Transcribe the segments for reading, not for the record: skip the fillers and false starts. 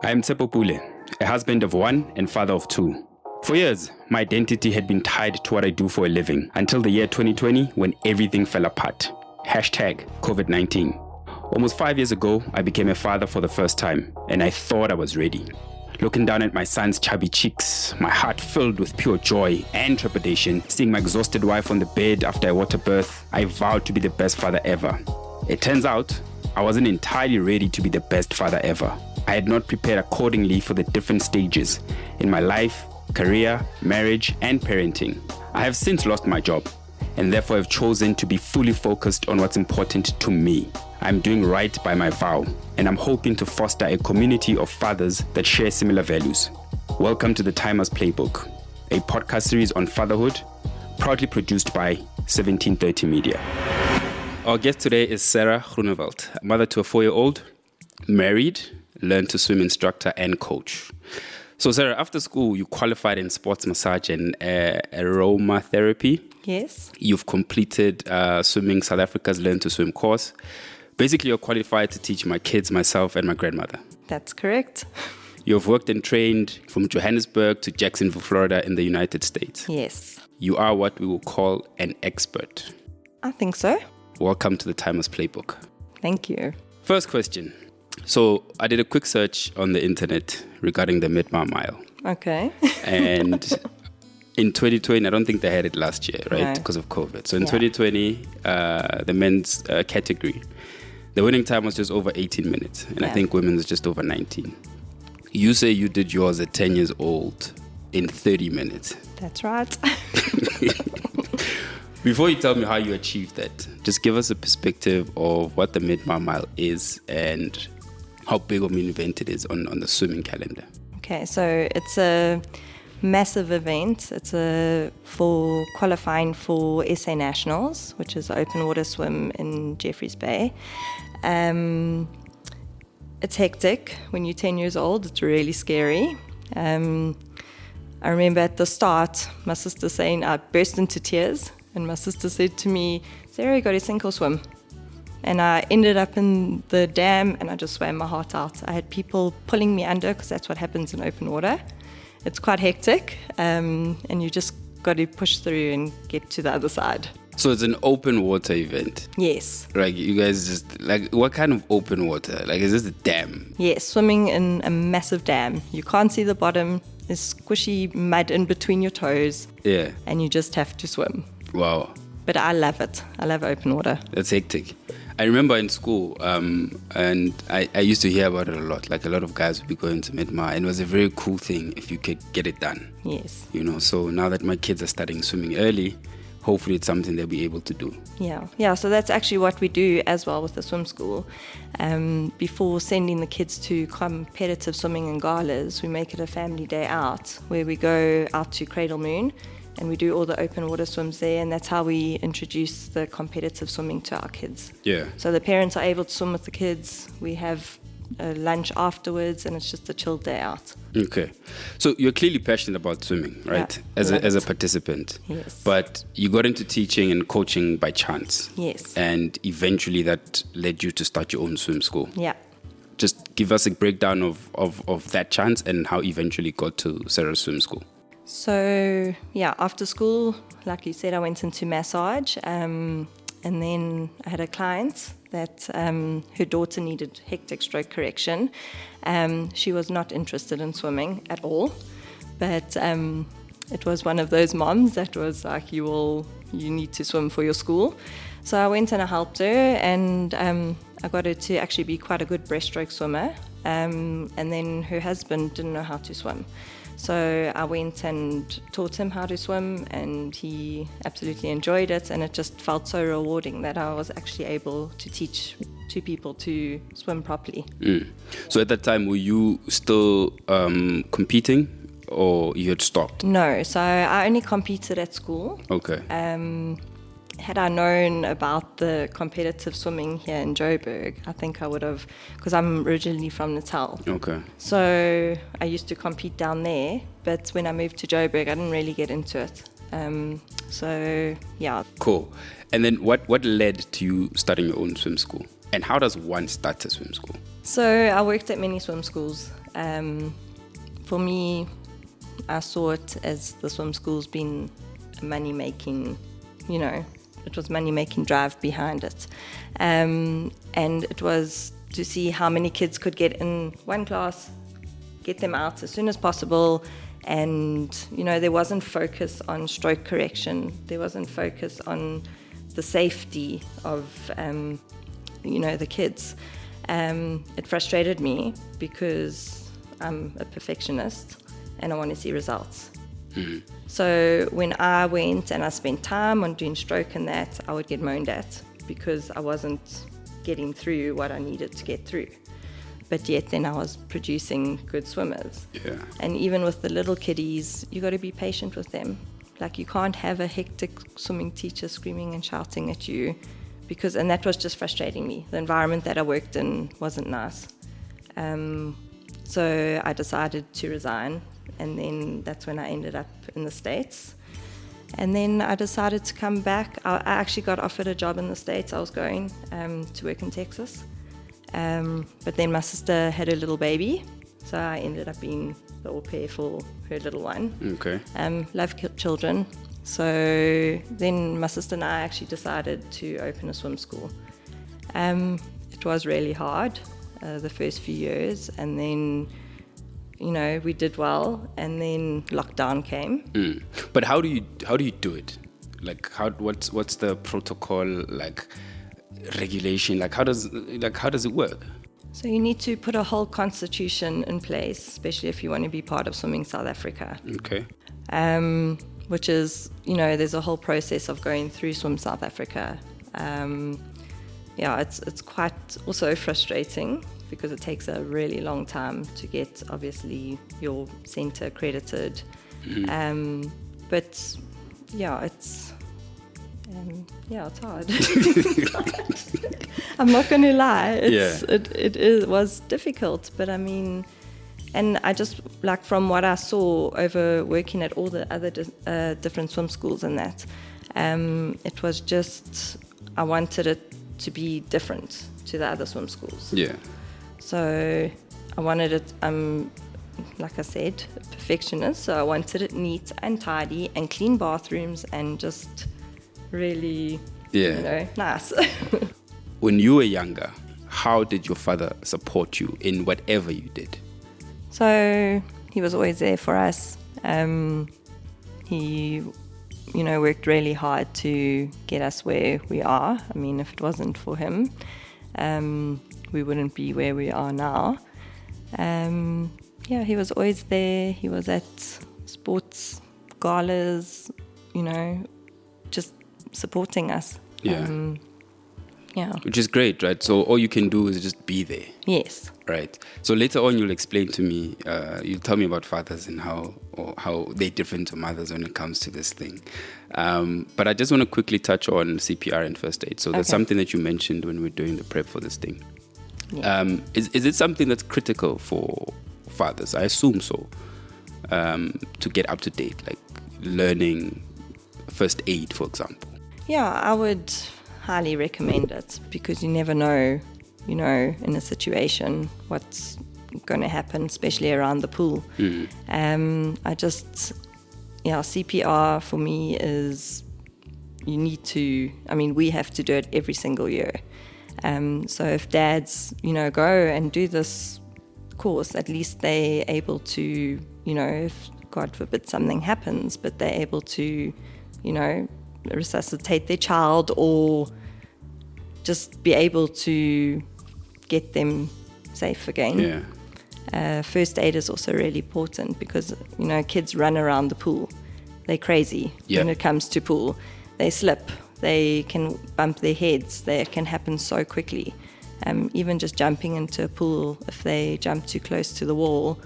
I am Tsepo Pule, a husband of one and father of two. For years, my identity had been tied to what I do for a living until the year 2020 when everything fell apart. Hashtag COVID-19. Almost 5 years ago, I became a father for the first time and I thought I was ready. Looking down at my son's chubby cheeks, my heart filled with pure joy and trepidation, seeing my exhausted wife on the bed after a water birth, I vowed to be the best father ever. It turns out, I wasn't entirely ready to be the best father ever. I had not prepared accordingly for the different stages in my life, career, marriage, and parenting. I have since lost my job and therefore have chosen to be fully focused on what's important to me. I'm doing right by my vow, and I'm hoping to foster a community of fathers that share similar values. Welcome to the Timer's Playbook, a podcast series on fatherhood, proudly produced by 1730 Media. Our guest today is Sarah Groenewald, mother to a 4-year-old, married, learned to swim instructor and coach. So Sarah, after school, you qualified in sports massage and aromatherapy. Yes. You've completed Swimming South Africa's Learn to Swim course. Basically, you're qualified to teach my kids, myself, and my grandmother. That's correct. You've worked and trained from Johannesburg to Jacksonville, Florida in the United States. Yes. You are what we will call an expert. I think so. Welcome to the Timer's Playbook. Thank you. First question. So I did a quick search on the internet regarding the Mid-Mar Mile. Okay. And in 2020, I don't think they had it last year, right? No. Because of COVID. So in 2020, the men's category, the winning time was just over 18 minutes. And I think women's just over 19. You say you did yours at 10 years old in 30 minutes. That's right. Before you tell me how you achieved that, just give us a perspective of what the Mid-Mar Mile is and how big of an event it is on the swimming calendar. Okay, so it's a massive event. It's for qualifying for SA Nationals, which is open water swim in Jeffreys Bay. It's hectic. When you're 10 years old, it's really scary. I remember at the start, my sister saying, I burst into tears, and my sister said to me, Sarah, you got to sink or swim. And I ended up in the dam and I just swam my heart out. I had people pulling me under because that's what happens in open water. It's quite hectic, and you just got to push through and get to the other side. So it's an open water event? Yes. Like you guys just, like what kind of open water? Like is this a dam? Yes, swimming in a massive dam. You can't see the bottom. There's squishy mud in between your toes. Yeah. And you just have to swim. Wow. But I love it. I love open water. That's hectic. I remember in school, and I used to hear about it a lot. Like a lot of guys would be going to Mid-Mar, and it was a very cool thing if you could get it done. Yes. You know, so now that my kids are starting swimming early, hopefully it's something they'll be able to do. Yeah. So that's actually what we do as well with the swim school. Before sending the kids to competitive swimming and galas, we make it a family day out where we go out to Cradle Moon. And we do all the open water swims there, and that's how we introduce the competitive swimming to our kids. Yeah. So the parents are able to swim with the kids. We have a lunch afterwards, and it's just a chilled day out. Okay. So you're clearly passionate about swimming, right? Yeah, as a participant. Yes. But you got into teaching and coaching by chance. Yes. And eventually that led you to start your own swim school. Yeah. Just give us a breakdown of that chance and how eventually got to Sarah's Swim School. So, after school, like you said, I went into massage, and then I had a client that her daughter needed hectic stroke correction. She was not interested in swimming at all, but it was one of those moms that was like, you need to swim for your school. So I went and I helped her, and I got her to actually be quite a good breaststroke swimmer, and then her husband didn't know how to swim. So I went and taught him how to swim, and he absolutely enjoyed it, and it just felt so rewarding that I was actually able to teach two people to swim properly. So at that time, were you still competing, or you had stopped? No, so I only competed at school. Okay. Had I known about the competitive swimming here in Joburg, I think I would have, because I'm originally from Natal. Okay. So I used to compete down there, but when I moved to Joburg, I didn't really get into it. Cool. And then what led to you starting your own swim school? And how does one start a swim school? So I worked at many swim schools For me, I saw it as the swim school's been a money-making, it was money-making drive behind it. And it was to see how many kids could get in one class, get them out as soon as possible. And, there wasn't focus on stroke correction. There wasn't focus on the safety of, the kids. It frustrated me because I'm a perfectionist and I want to see results. Mm-hmm. So when I went and I spent time on doing stroke and that, I would get moaned at because I wasn't getting through what I needed to get through. But yet then I was producing good swimmers. Yeah. And even with the little kiddies, you got to be patient with them. Like, you can't have a hectic swimming teacher screaming and shouting at you and that was just frustrating me. The environment that I worked in wasn't nice. So I decided to resign, and then that's when I ended up in the States. And then I decided to come back. I actually got offered a job in the States. I was going to work in Texas. But then my sister had a little baby, so I ended up being the au pair for her little one. Okay. Love children. So then my sister and I actually decided to open a swim school. It was really hard the first few years, and then we did well, and then lockdown came. But how do you do it? Like, what's the protocol, like regulation? Like, how does it work? So you need to put a whole constitution in place, especially if you want to be part of Swimming South Africa. Okay. Which is, there's a whole process of going through Swim South Africa. It's quite also frustrating because it takes a really long time to get, obviously, your centre accredited. Mm-hmm. But it's hard. I'm not going to lie. It was difficult, but I mean, and I just, like, from what I saw over working at all the other different swim schools and that, it was just, I wanted it to be different to the other swim schools. Yeah. So I wanted it, like I said, a perfectionist, so I wanted it neat and tidy and clean bathrooms and just really, nice. When you were younger, how did your father support you in whatever you did? So he was always there for us. He, worked really hard to get us where we are. I mean, if it wasn't for him, we wouldn't be where we are now. He was always there. He was at sports galas, just supporting us. Yeah. Which is great, right? So all you can do is just be there. Yes. Right. So later on, you'll explain to me, you'll tell me about fathers and how they're different to mothers when it comes to this thing. But I just want to quickly touch on CPR and first aid. So that's something that you mentioned when we were doing the prep for this thing. Yeah. Is it something that's critical for fathers? I assume so. To get up to date, like learning first aid, for example. Yeah, I would highly recommend it because you never know, in a situation what's going to happen, especially around the pool. Mm-hmm. CPR for me is, we have to do it every single year. So if dads, go and do this course, at least they're able to, if God forbid something happens, but they're able to, resuscitate their child or just be able to get them safe again. Yeah. First aid is also really important because, kids run around the pool. They're crazy when it comes to pool. They slip. They can bump their heads. They can happen so quickly. Even just jumping into a pool, if they jump too close to the wall,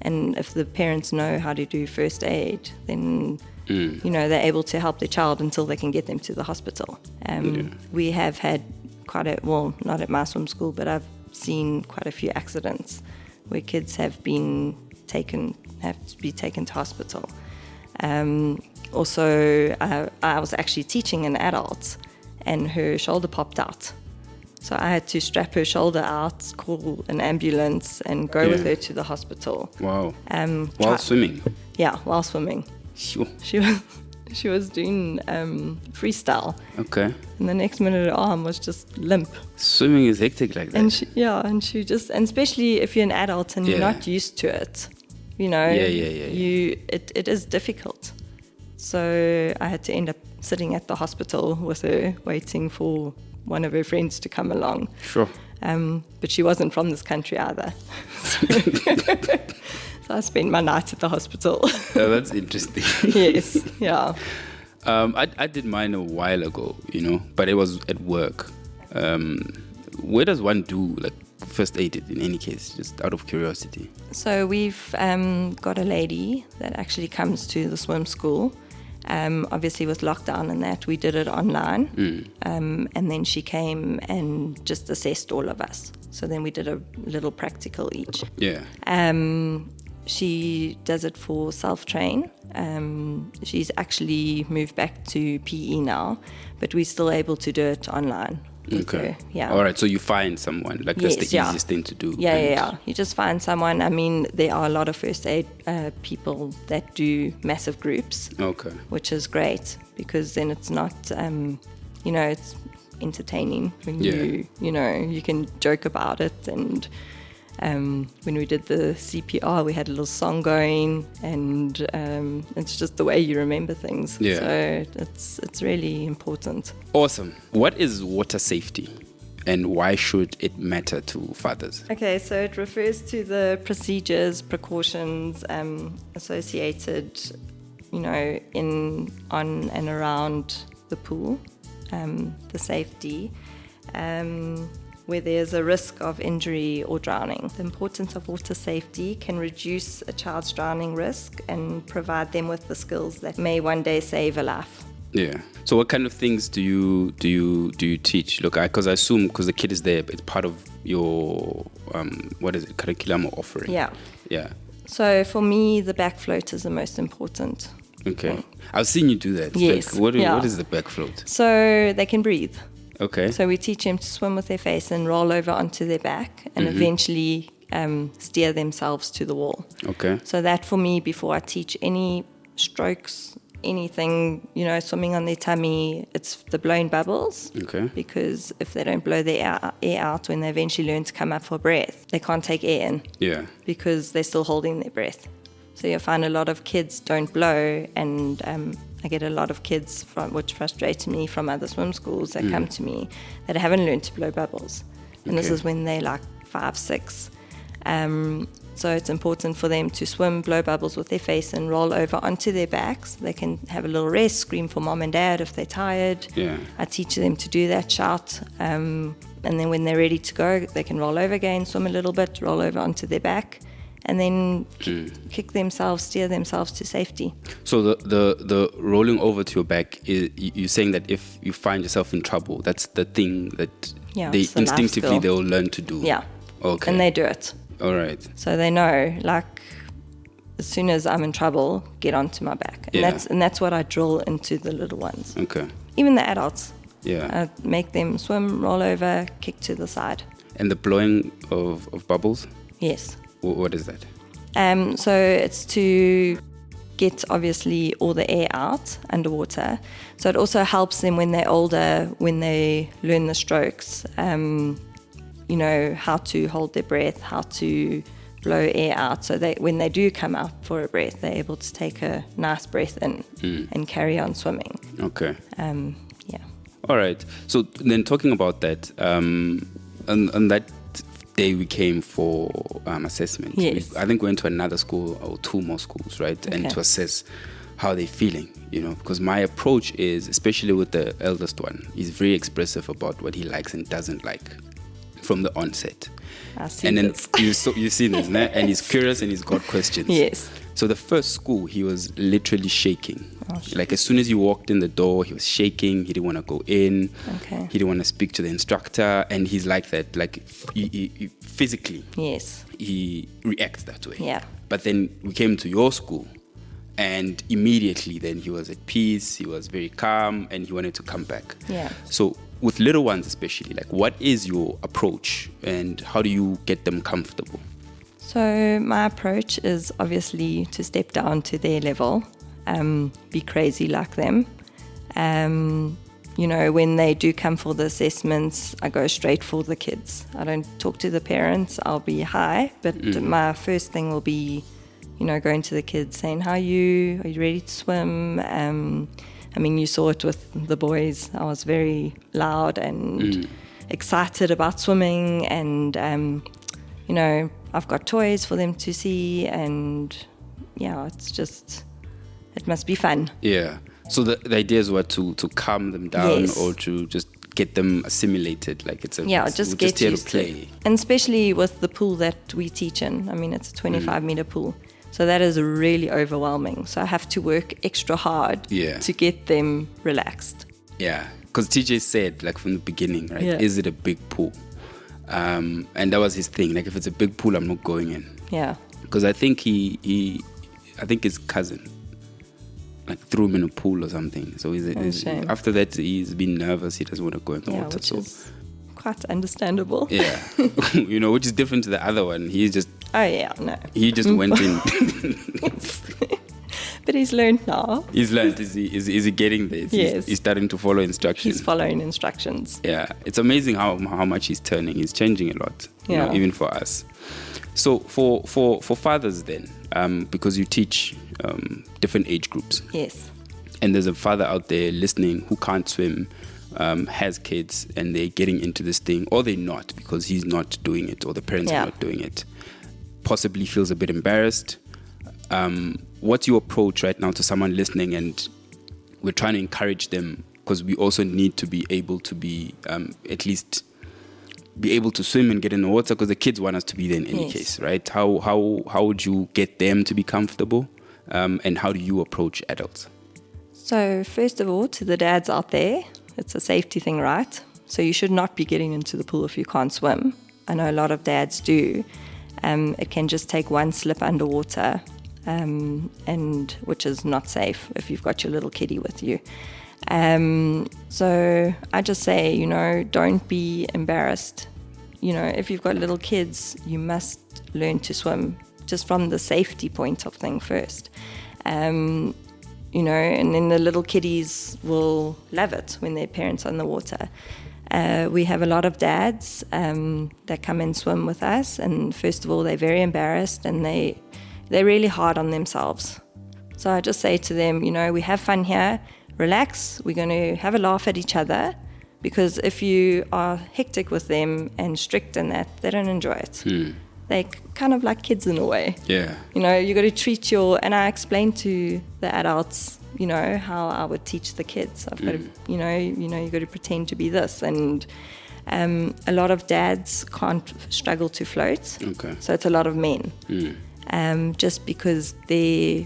and if the parents know how to do first aid, then they're able to help their child until they can get them to the hospital. We have had not at my swim school, but I've seen quite a few accidents where kids have to be taken to hospital. Also, I was actually teaching an adult, and her shoulder popped out. So I had to strap her shoulder out, call an ambulance, and go with her to the hospital. Wow. While swimming? Yeah, while swimming. Sure. She was doing freestyle. Okay. And the next minute her arm was just limp. Swimming is hectic like that. And especially if you're an adult and you're not used to it, you know, it is difficult. So I had to end up sitting at the hospital with her, waiting for one of her friends to come along. Sure. But she wasn't from this country either. So I spent my night at the hospital. Oh, that's interesting. Yes, yeah. I did mine a while ago, you know, but it was at work. Where does one do like first aid in any case, just out of curiosity? So we've got a lady that actually comes to the swim school. Obviously with lockdown and that, we did it online. And then she came and just assessed all of us. So then we did a little practical each. Yeah. She does it for self-train. She's actually moved back to PE now, but we're still able to do it online. Okay. Her. Yeah. All right. So you find someone, like that's the easiest thing to do. Yeah. You just find someone. I mean, there are a lot of first aid people that do massive groups. Okay. Which is great because then it's not, it's entertaining when you can joke about it. And when we did the CPR, we had a little song going, and it's just the way you remember things. Yeah. So it's really important. Awesome. What is water safety, and why should it matter to fathers? Okay, so it refers to the procedures, precautions associated, in, on, and around the pool, the safety. Where there's a risk of injury or drowning. The importance of water safety can reduce a child's drowning risk and provide them with the skills that may one day save a life. Yeah. So what kind of things do you teach? Look, because I assume because the kid is there, it's part of your curriculum or offering. Yeah. Yeah. So for me, the back float is the most important. Okay. I've seen you do that. Yes. Like, what is the back float? So they can breathe. Okay. So we teach them to swim with their face and roll over onto their back and eventually steer themselves to the wall. Okay. So that for me, before I teach any strokes, anything, swimming on their tummy, it's the blowing bubbles. Okay. Because if they don't blow their air out when they eventually learn to come up for breath, they can't take air in. Yeah. Because they're still holding their breath. So you'll find a lot of kids don't blow, and I get a lot of kids, which frustrates me, from other swim schools that come to me that haven't learned to blow bubbles. And this is when they're like 5, 6. So it's important for them to swim, blow bubbles with their face and roll over onto their backs. They can have a little rest, scream for mom and dad if they're tired. Yeah. I teach them to do that, shout. And then when they're ready to go, they can roll over again, swim a little bit, roll over onto their back. And then kick themselves, steer themselves to safety. So the rolling over to your back, you're saying that if you find yourself in trouble, that's the thing that they instinctively they'll learn to do. Yeah. Okay. And they do it. All right. So they know, like, as soon as I'm in trouble, get onto my back. And that's what I drill into the little ones. Okay. Even the adults. Yeah. I make them swim, roll over, kick to the side. And the blowing of bubbles? Yes. What is that? So it's to get, obviously, all the air out underwater. So it also helps them when they're older, when they learn the strokes, how to hold their breath, how to blow air out. So when they do come out for a breath, they're able to take a nice breath in and carry on swimming. Okay. Yeah. All right. So then talking about that, on that day we came for assessment. Yes. I think we went to another school or 2 more schools, right? Okay. And to assess how they're feeling, because my approach is, especially with the eldest one, he's very expressive about what he likes and doesn't like from the onset. I see and then this. you've seen this, né? And he's curious and he's got questions. Yes. So the first school, he was literally shaking. Oh, like as soon as you walked in the door, he was shaking. He didn't want to go in. Okay. He didn't want to speak to the instructor. And he's like that, like he physically. Yes. He reacts that way. Yeah. But then we came to your school, and immediately then he was at peace. He was very calm, and he wanted to come back. Yeah. So with little ones especially, like what is your approach and how do you get them comfortable? So my approach is obviously to step down to their level, be crazy like them. When they do come for the assessments, I go straight for the kids. I don't talk to the parents. I'll be hi, but my first thing will be, going to the kids saying, how are you? Are you ready to swim? You saw it with the boys. I was very loud and excited about swimming, and, I've got toys for them to see, and it must be fun. Yeah. So the idea is what, to calm them down, Yes. or to just get them assimilated, like it's just get here used to play. And especially with the pool that we teach in. It's a 25-meter pool. So that is really overwhelming. So I have to work extra hard to get them relaxed. Yeah, because TJ said, like from the beginning, right? Yeah. Is it a big pool? And that was his thing. Like, if it's a big pool, I'm not going in. Yeah. Because I think I think his cousin, like, threw him in a pool or something. So Shame. after that, he's been nervous. He doesn't want to go in the water. Which is quite understandable. Yeah, which is different to the other one. He's just. Oh yeah, no. He just went in. But he's learned now. He's learned. Is he getting there? Yes. He's starting to follow instructions. He's following instructions. Yeah, it's amazing how much he's turning. He's changing a lot. Even for us. So for fathers then, because you teach different age groups. Yes. And there's a father out there listening who can't swim, has kids, and they're getting into this thing, or they're not because he's not doing it, or the parents are not doing it. Possibly feels a bit embarrassed. What's your approach right now to someone listening? And we're trying to encourage them, because we also need to be able to be at least be able to swim and get in the water, because the kids want us to be there in any case, right? How would you get them to be comfortable, and how do you approach adults? So first of all, to the dads out there, it's a safety thing, right? So you should not be getting into the pool if you can't swim. I know a lot of dads do. It can just take one slip underwater, and which is not safe if you've got your little kiddie with you. So I just say, don't be embarrassed. If you've got little kids, you must learn to swim just from the safety point of thing first. And then the little kiddies will love it when their parents are in the water. We have a lot of dads that come and swim with us, and first of all, they're very embarrassed, and they're really hard on themselves. So I just say to them, we have fun here, relax, we're going to have a laugh at each other, because if you are hectic with them and strict in that, they don't enjoy it. They're kind of like kids in a way. Yeah. You got to treat and I explain to the adults, how I would teach the kids. I've got to, you got to pretend to be this. And a lot of dads can't struggle to float. Okay. So it's a lot of men. Just because they're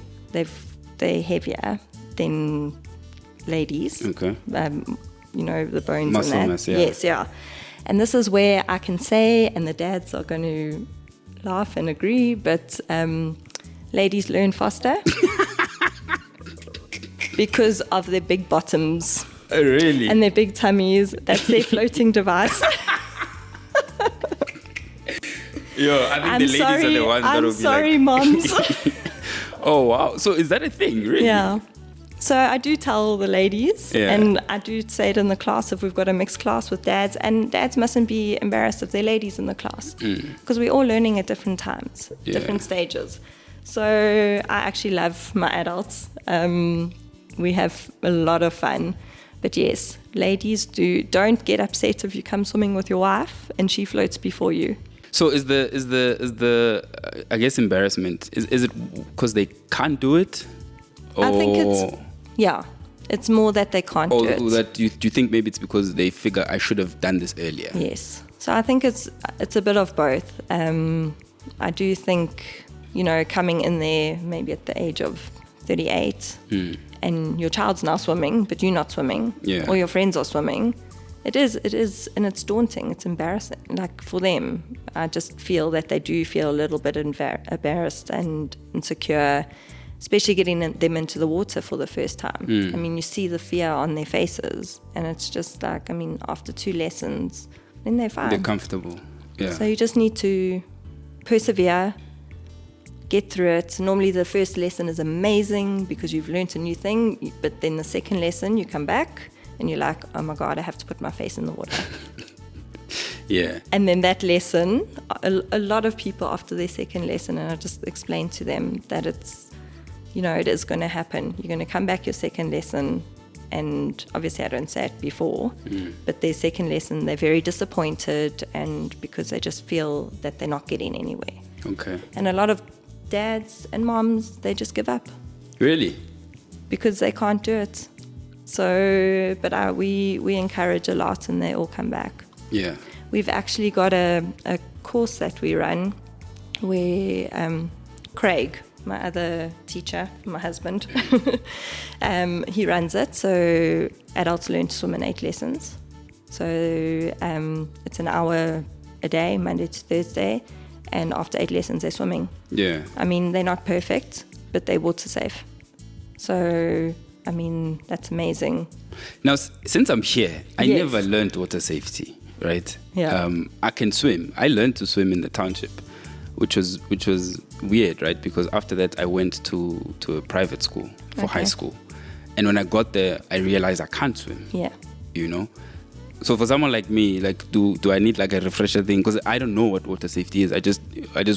heavier than ladies. Okay. The bones muscle and that. Mass, yeah. Yes, yeah. And this is where I can say, and the dads are going to laugh and agree, but ladies learn faster because of their big bottoms. Oh, really? And their big tummies. That's their floating device. I think the ladies are the ones that will be sorry, moms. Oh, wow. So is that a thing, really? Yeah. So I do tell the ladies, and I do say it in the class if we've got a mixed class with dads, and dads mustn't be embarrassed if they're ladies in the class, because we're all learning at different times, different stages. So I actually love my adults. We have a lot of fun. But yes, ladies, don't get upset if you come swimming with your wife and she floats before you. So is the I guess embarrassment, is it because they can't do it? I think it's more that they can't do it. Or that do you think maybe it's because they figure I should have done this earlier? Yes. So I think it's a bit of both. I do think, coming in there maybe at the age of 38 and your child's now swimming, but you're not swimming, or your friends are swimming, it is, and it's daunting, it's embarrassing. Like for them, I just feel that they do feel a little bit embarrassed and insecure. especially getting them into the water for the first time. I mean, you see the fear on their faces, and it's just like, I mean, after 2 lessons, then they're fine. They're comfortable. Yeah. So you just need to persevere, get through it. Normally the first lesson is amazing because you've learnt a new thing, but then the second lesson you come back and you're like, oh my God, I have to put my face in the water. Yeah. And then that lesson, a lot of people after their second lesson, and I just explained to them that it's, you know, it is going to happen. You're going to come back your second lesson, and obviously I don't say it before, but their second lesson, they're very disappointed, and because they just feel that they're not getting anywhere. Okay. And a lot of dads and moms, they just give up Really? because they can't do it. So, but we encourage a lot, and they all come back. Yeah. We've actually got a course that we run where Craig, my other teacher, my husband, he runs it. So adults learn to swim in 8 lessons. So it's an hour a day, Monday to Thursday, and after 8 lessons they're swimming. Yeah. I mean, they're not perfect, but they're water safe. So, I mean, that's amazing. Now, since I'm here, I Yes. never learned water safety, right? Yeah. I can swim. I learned to swim in the township, which was weird, right? Because after that, I went to a private school for high school. And when I got there, I realized I can't swim, Yeah. you know? So for someone like me, like, do I need like a refresher thing? Because I don't know what water safety is. I just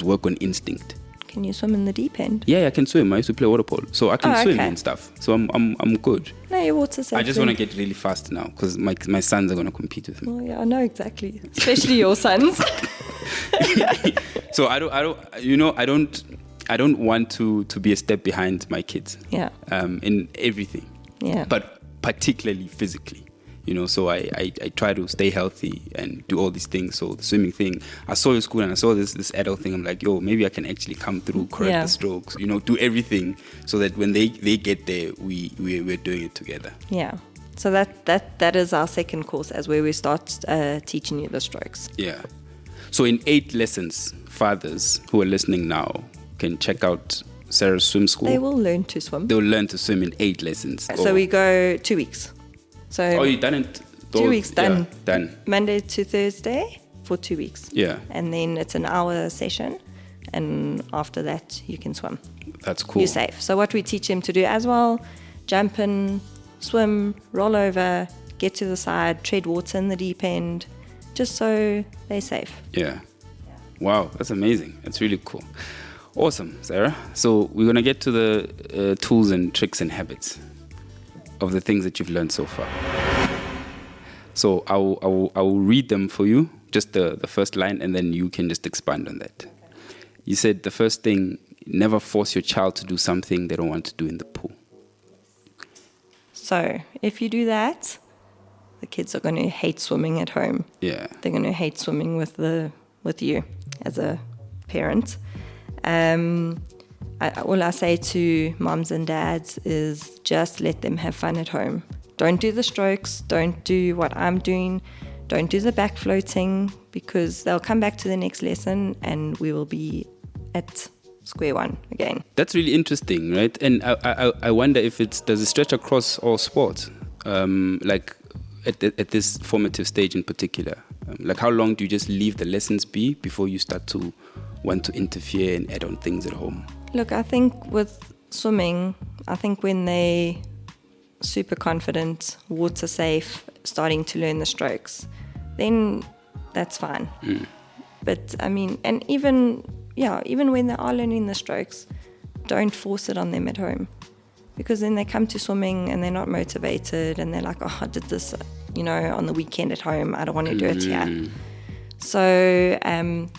work on instinct. Can you swim in the deep end? Yeah, I can swim. I used to play water polo, so I can swim okay. and stuff. So I'm good. No, you're water safe. I just want to get really fast now because my sons are going to compete with me. Oh yeah, I know exactly. Especially your sons. So I don't want to be a step behind my kids. Yeah. In everything. Yeah. But particularly physically. You know, so I try to stay healthy and do all these things. So the swimming thing, I saw your school and I saw this adult thing. I'm like, yo, maybe I can actually come through, correct the strokes, you know, do everything so that when they get there, we're doing it together. Yeah. So that is our second course, as where we start teaching you the strokes. Yeah. So in 8 lessons, fathers who are listening now can check out Sarah's swim school. They will learn to swim. They'll learn to swim in 8 lessons. So we go 2 weeks. So you done it? 2 weeks done. Yeah, done. Monday to Thursday for 2 weeks. Yeah. And then it's an hour session, and after that you can swim. That's cool. You're safe. So what we teach them to do as well: jump in, swim, roll over, get to the side, tread water in the deep end, just so they're safe. Yeah. Wow, that's amazing. That's really cool. Awesome, Sarah. So we're gonna get to the tools and tricks and habits of the things that you've learned so far. So I will read them for you, just the first line, and then you can just expand on that. You said the first thing: never force your child to do something they don't want to do in the pool. So if you do that, the kids are going to hate swimming at home. Yeah. They're going to hate swimming with you as a parent. All I say to moms and dads is just let them have fun at home. Don't do the strokes. Don't do what I'm doing. Don't do the back floating, because they'll come back to the next lesson and we will be at square one again. That's really interesting, right? And I wonder if does it stretch across all sports, like at this formative stage in particular? Like how long do you just leave the lessons be before you start to want to interfere and add on things at home? Look, I think with swimming, when they super confident, water safe, starting to learn the strokes, then that's fine. But I mean, and even when they are learning the strokes, don't force it on them at home, because then they come to swimming and they're not motivated and they're like, oh, I did this, on the weekend at home. I don't want to do it here. So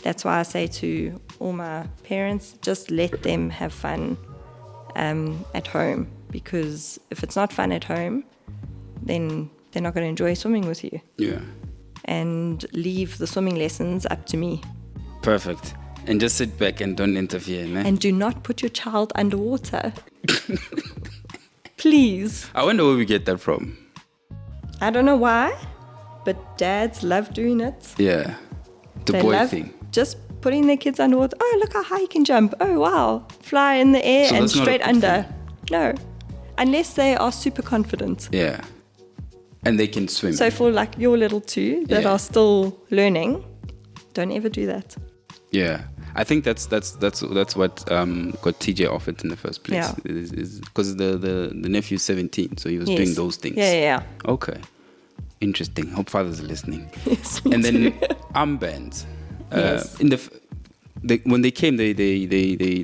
that's why I say to all my parents, just let them have fun at home, because if it's not fun at home, then they're not going to enjoy swimming with you. Yeah. And leave the swimming lessons up to me. Perfect. And just sit back and don't interfere, man. And do not put your child underwater. Please. I wonder where we get that from. I don't know why, but dads love doing it. Yeah. The They boy love thing. Just putting their kids underwater. Oh, look how high you can jump. Oh, wow. Fly in the air and straight under. No. Unless they are super confident. Yeah. And they can swim. So for like your little two that are still learning, don't ever do that. Yeah. I think that's what got TJ off it in the first place. Yeah. Because the nephew's 17, so he was doing those things. Yeah. Okay. Interesting. Hope fathers are listening. Yes, and then armbands. Yes. When they came, they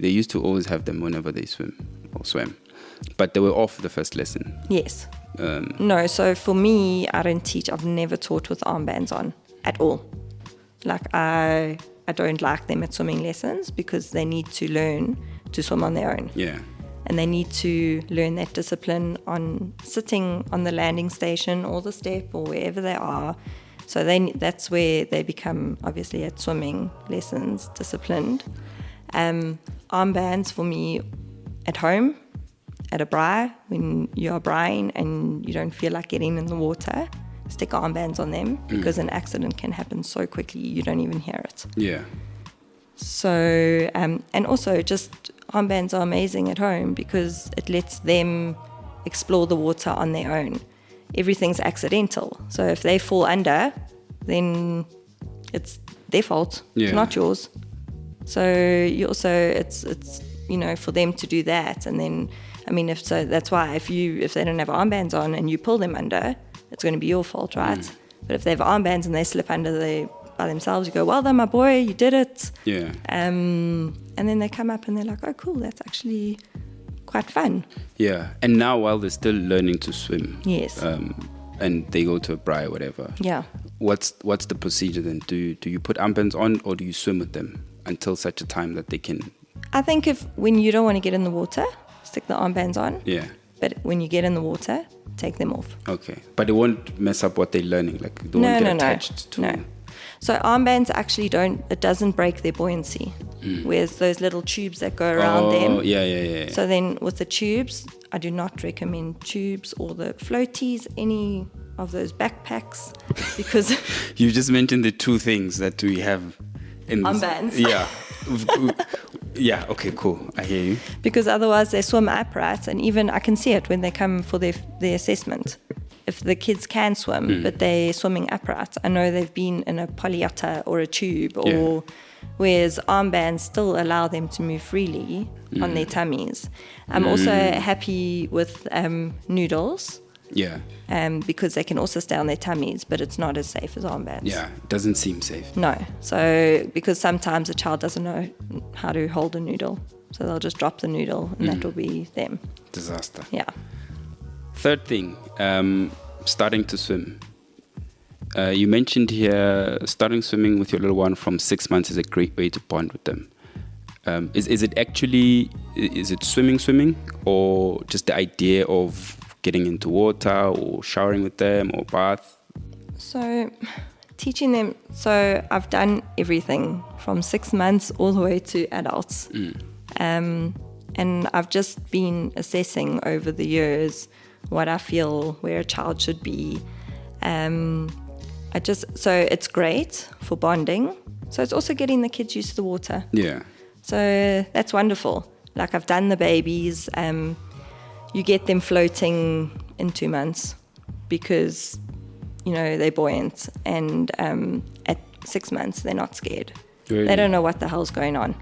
used to always have them whenever they swam, but they were off the first lesson. Yes. No, so for me, I don't teach. I've never taught with armbands on at all. Like I don't like them at swimming lessons because they need to learn to swim on their own. Yeah. And they need to learn that discipline on sitting on the landing station or the step or wherever they are. So that's where they become, obviously, at swimming lessons, disciplined. Armbands for me at home, at a braai, when you are braaiing and you don't feel like getting in the water, stick armbands on them because an accident can happen so quickly you don't even hear it. Yeah. So, and also just armbands are amazing at home because it lets them explore the water on their own. Everything's accidental. So if they fall under, then it's their fault. Yeah. It's not yours. So you also, it's for them to do that. And then, that's why if they don't have armbands on and you pull them under, it's going to be your fault, right? But if they have armbands and they slip under by themselves, you go, well done, my boy, you did it. Yeah. And then they come up and they're like, oh, cool, that's actually quite fun. Yeah. And now while they're still learning to swim, yes, and they go to a braai or whatever, yeah, what's the procedure then? Do you put armbands on or do you swim with them until such a time that they can? I think when you don't want to get in the water, stick the armbands on. Yeah. But when you get in the water, take them off. Okay. But it won't mess up what they're learning. Like they won't get attached to. No. So armbands actually doesn't break their buoyancy. Whereas those little tubes that go around them. Oh, yeah. So then with the tubes, I do not recommend tubes or the floaties, any of those backpacks, because you just mentioned the two things that we have in armbands. Yeah. Yeah, okay, cool. I hear you. Because otherwise they swim upright, and even I can see it when they come for their assessment. If the kids can swim, but they're swimming upright, I know they've been in a polyutta or a tube, or whereas armbands still allow them to move freely on their tummies. I'm also happy with noodles. Yeah. Because they can also stay on their tummies, but it's not as safe as armbands. Yeah, it doesn't seem safe. No. So, because sometimes a child doesn't know how to hold a noodle. So they'll just drop the noodle and that will be them. Disaster. Yeah. Third thing, starting to swim. You mentioned here starting swimming with your little one from 6 months is a great way to bond with them. Is it swimming, or just the idea of getting into water or showering with them or bath? So teaching them, so I've done everything from 6 months all the way to adults. And I've just been assessing over the years what I feel where a child should be. So it's great for bonding. So it's also getting the kids used to the water. Yeah. So that's wonderful. Like I've done the babies. You get them floating in 2 months because, they're buoyant. And at 6 months, they're not scared. Really? They don't know what the hell's going on.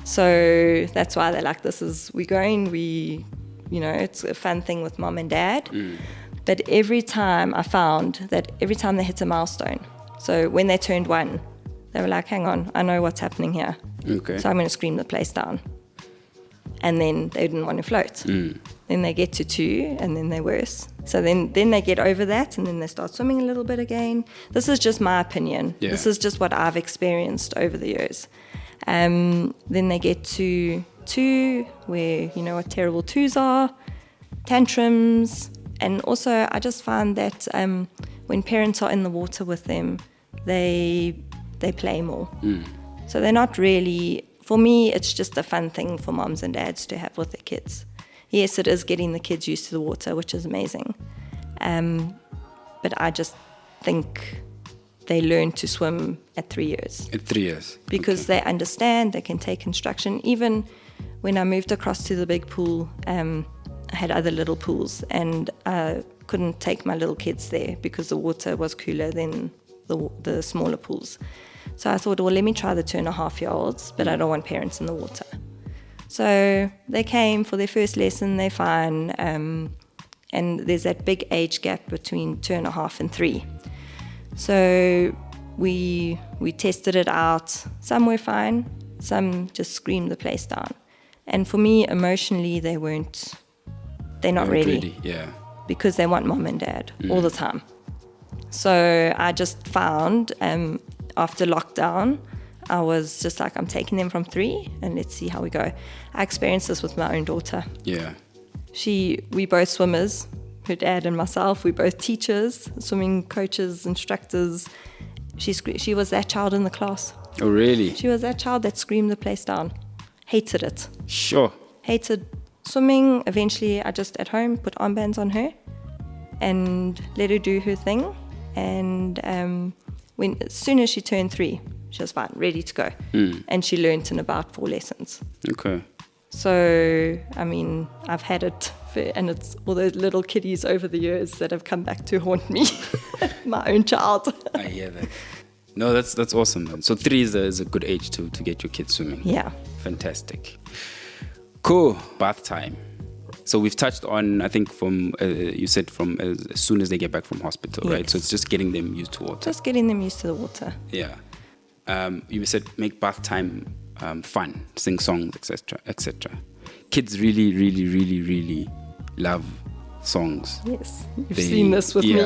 So that's why they're like, it's a fun thing with mom and dad. But every time I found that every time they hit a milestone, so when they turned 1, they were like, hang on, I know what's happening here. Okay. So I'm going to scream the place down. And then they didn't want to float. Then they get to 2 and then they're worse. So then they get over that and then they start swimming a little bit again. This is just my opinion. Yeah. This is just what I've experienced over the years. Then they get to 2 where you know what terrible 2s are, tantrums. And also I just find that when parents are in the water with them, they play more. So they're not really... For me, it's just a fun thing for moms and dads to have with their kids. Yes, it is getting the kids used to the water, which is amazing. But I just think they learn to swim at 3 years. At 3 years. Because they understand, they can take instruction. Even when I moved across to the big pool, I had other little pools, and I couldn't take my little kids there because the water was cooler than the smaller pools. So I thought, well, let me try the 2.5-year-olds, but I don't want parents in the water. So they came for their first lesson, they're fine, and there's that big age gap between 2.5 and 3. So we tested it out. Some were fine, some just screamed the place down. And for me, emotionally, they're not ready. Yeah. Because they want mom and dad all the time. So I just found, after lockdown, I was just like, I'm taking them from 3 and let's see how we go. I experienced this with my own daughter. Yeah. We both swimmers, her dad and myself, we're both teachers, swimming coaches, instructors. She was that child in the class. Oh, really? She was that child that screamed the place down. Hated it. Sure. Hated swimming. Eventually, I just at home put armbands on her and let her do her thing. And as soon as she turned 3, she was fine, ready to go. And she learned in about 4 lessons. Okay. So, I mean, I've had it, and it's all those little kiddies over the years that have come back to haunt me. My own child. I hear that. No, that's awesome, man. So 3 is a good age to get your kids swimming. Yeah. Fantastic. Cool. Bath time. So we've touched on, I think, from you said from as soon as they get back from hospital, yes. right? So it's just getting them used to water. Just getting them used to the water. Yeah. You said make bath time fun, sing songs, etc., etc. Kids really, really, really, really love songs. Yes, you've seen this with me.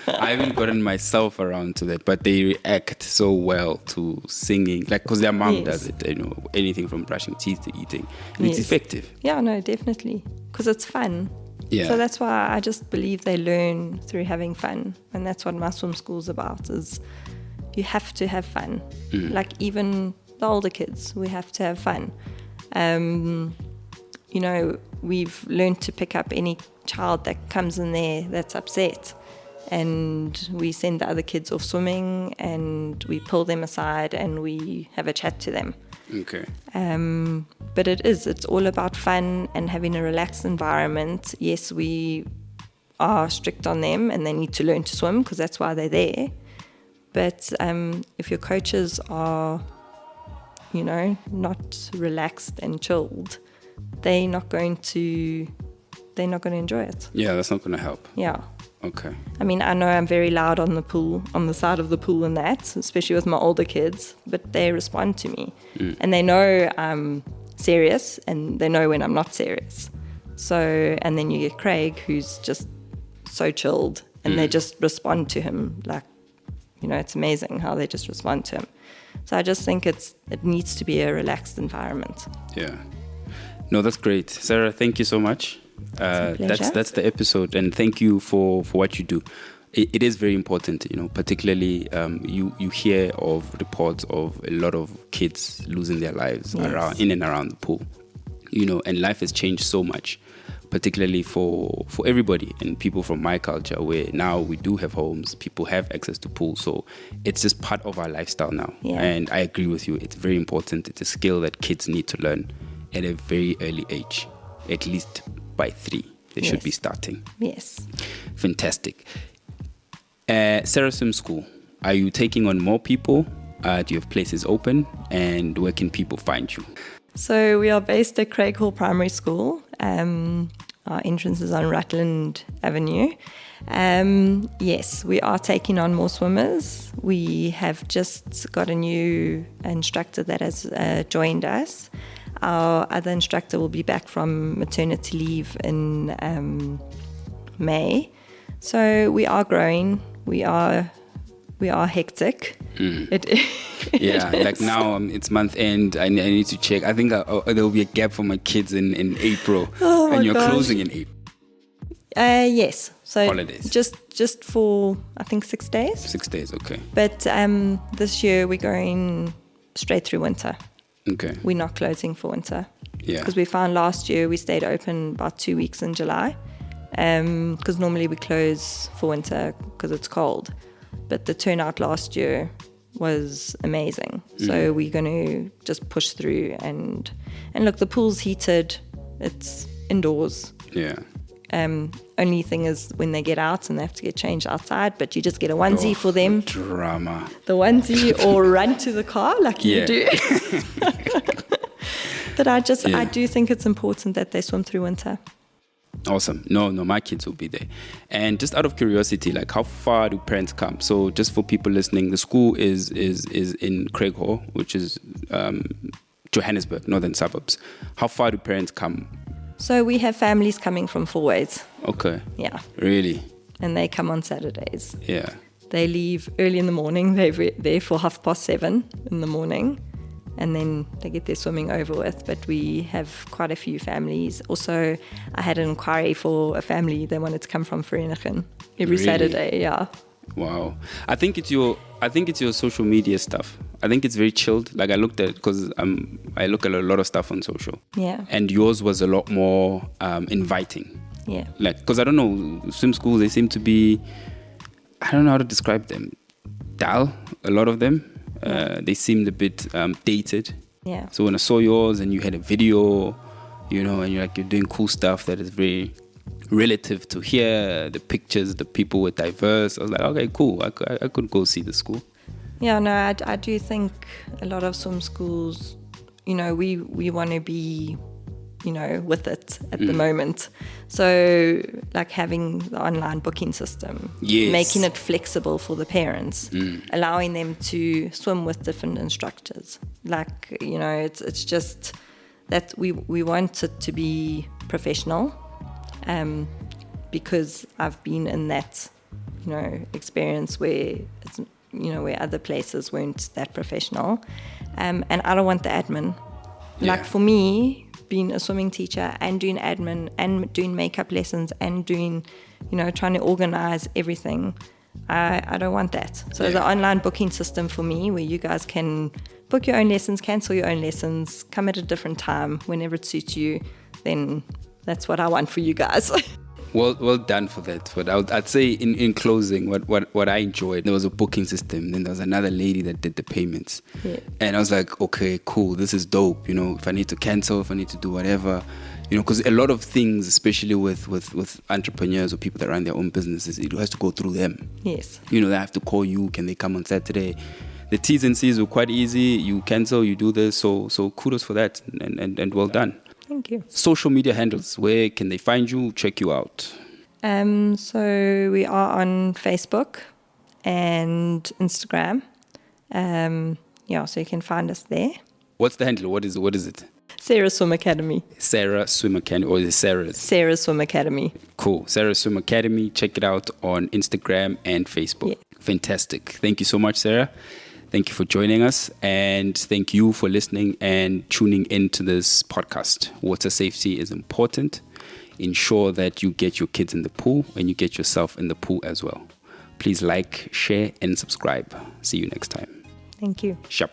I haven't gotten myself around to that, but they react so well to singing, like because their mom does it. You know, anything from brushing teeth to eating, and it's effective. Yeah, no, definitely, because it's fun. Yeah. So that's why I just believe they learn through having fun, and that's what my swim school's about. Is you have to have fun. Like even the older kids, we have to have fun. You know, we've learned to pick up any child that comes in there that's upset, and we send the other kids off swimming, and we pull them aside and we have a chat to them. Okay. But it's all about fun and having a relaxed environment. Yes, we are strict on them and they need to learn to swim because that's why they're there. But if your coaches are, you know, not relaxed and chilled, they're not going to enjoy it. Yeah, that's not going to help. Yeah. Okay. I mean, I know I'm very loud on the pool, on the side of the pool and that, especially with my older kids, but they respond to me. And they know I'm serious and they know when I'm not serious. So, and then you get Craig, who's just so chilled, and they just respond to him like, you know, it's amazing how they just respond to him. So I just think it needs to be a relaxed environment. Yeah. No, that's great. Sarah, thank you so much. That's the episode, and thank you for what you do. It is very important, you know, particularly you hear of reports of a lot of kids losing their lives in and around the pool, you know, and life has changed so much, particularly for everybody and people from my culture, where now we do have homes, people have access to pools, so it's just part of our lifestyle now. And I agree with you, it's very important. It's a skill that kids need to learn at a very early age, at least by 3 they should be starting. Yes. Fantastic. Sarah Swim School, are you taking on more people? Do you have places open? And where can people find you? So we are based at Craig Hall Primary School. Our entrance is on Rutland Avenue. Yes, we are taking on more swimmers. We have just got a new instructor that has joined us. Our other instructor will be back from maternity leave in May. So we are growing. We are hectic. Like now it's month end. I need to check. I think there will be a gap for my kids in April, and you're closing in April. Yes. So holidays. Just for I think 6 days. 6 days, okay. But this year we're going straight through winter. Okay. We're not closing for winter. Yeah. Because we found last year we stayed open about 2 weeks in July. Because normally we close for winter because it's cold. but the turnout last year was amazing. So we're going to just push through and look, the pool's heated, it's indoors. Yeah. Only thing is when they get out and they have to get changed outside, but you just get a onesie for them. Drama. The onesie, or run to the car like you do. But I do think it's important that they swim through winter. Awesome. No, my kids will be there. And just out of curiosity, like how far do parents come? So just for people listening, the school is in Craighall, which is Johannesburg, northern suburbs. How far do parents come? So we have families coming from Fourways. Okay. Yeah. Really? And they come on Saturdays. Yeah. They leave early in the morning. They're there for 7:30 in the morning. And then they get their swimming over with. But we have quite a few families. Also, I had an inquiry for a family. They wanted to come from Vereeniging every Saturday. Yeah. Wow. I think it's your social media stuff. I think it's very chilled. Like I looked at, because I look at a lot of stuff on social. Yeah. And yours was a lot more inviting. Yeah. Like, because I don't know, swim schools, they seem to be, I don't know how to describe them. Dull, a lot of them. They seemed a bit dated. Yeah. So when I saw yours and you had a video, and you're doing cool stuff that is very relative to here, the pictures, the people were diverse. I was like, okay, cool. I could go see the school. Yeah, no, I do think a lot of swim schools, we want to be, with it at the moment. So like having the online booking system, making it flexible for the parents, allowing them to swim with different instructors. Like, it's just that we want it to be professional, because I've been in that, experience where it's, where other places weren't that professional. And I don't want the admin. Like for me, being a swimming teacher and doing admin and doing makeup lessons and doing, trying to organize everything, I don't want that. So the online booking system for me, where you guys can book your own lessons, cancel your own lessons, come at a different time whenever it suits you, then that's what I want for you guys. Well done for that. But I'd say in closing, what I enjoyed, there was a booking system. Then there was another lady that did the payments. Yeah. And I was like, okay, cool, this is dope. If I need to cancel, if I need to do whatever, because a lot of things, especially with entrepreneurs or people that run their own businesses, it has to go through them. Yes. They have to call you. Can they come on Saturday? The T's and C's were quite easy. You cancel, you do this. So kudos for that, and well done. Thank you. Social media handles, where can they find you, check you out? So we are on Facebook and Instagram. So you can find us there. What's the handle? What is it? Sarah Swim Academy. Sarah Swim Academy, or is it Sarah's? Sarah Swim Academy. Cool. Sarah Swim Academy. Check it out on Instagram and Facebook. Yeah. Fantastic. Thank you so much, Sarah. Thank you for joining us, and thank you for listening and tuning into this podcast. Water safety is important. Ensure that you get your kids in the pool and you get yourself in the pool as well. Please like, share, and subscribe. See you next time. Thank you. Sharp.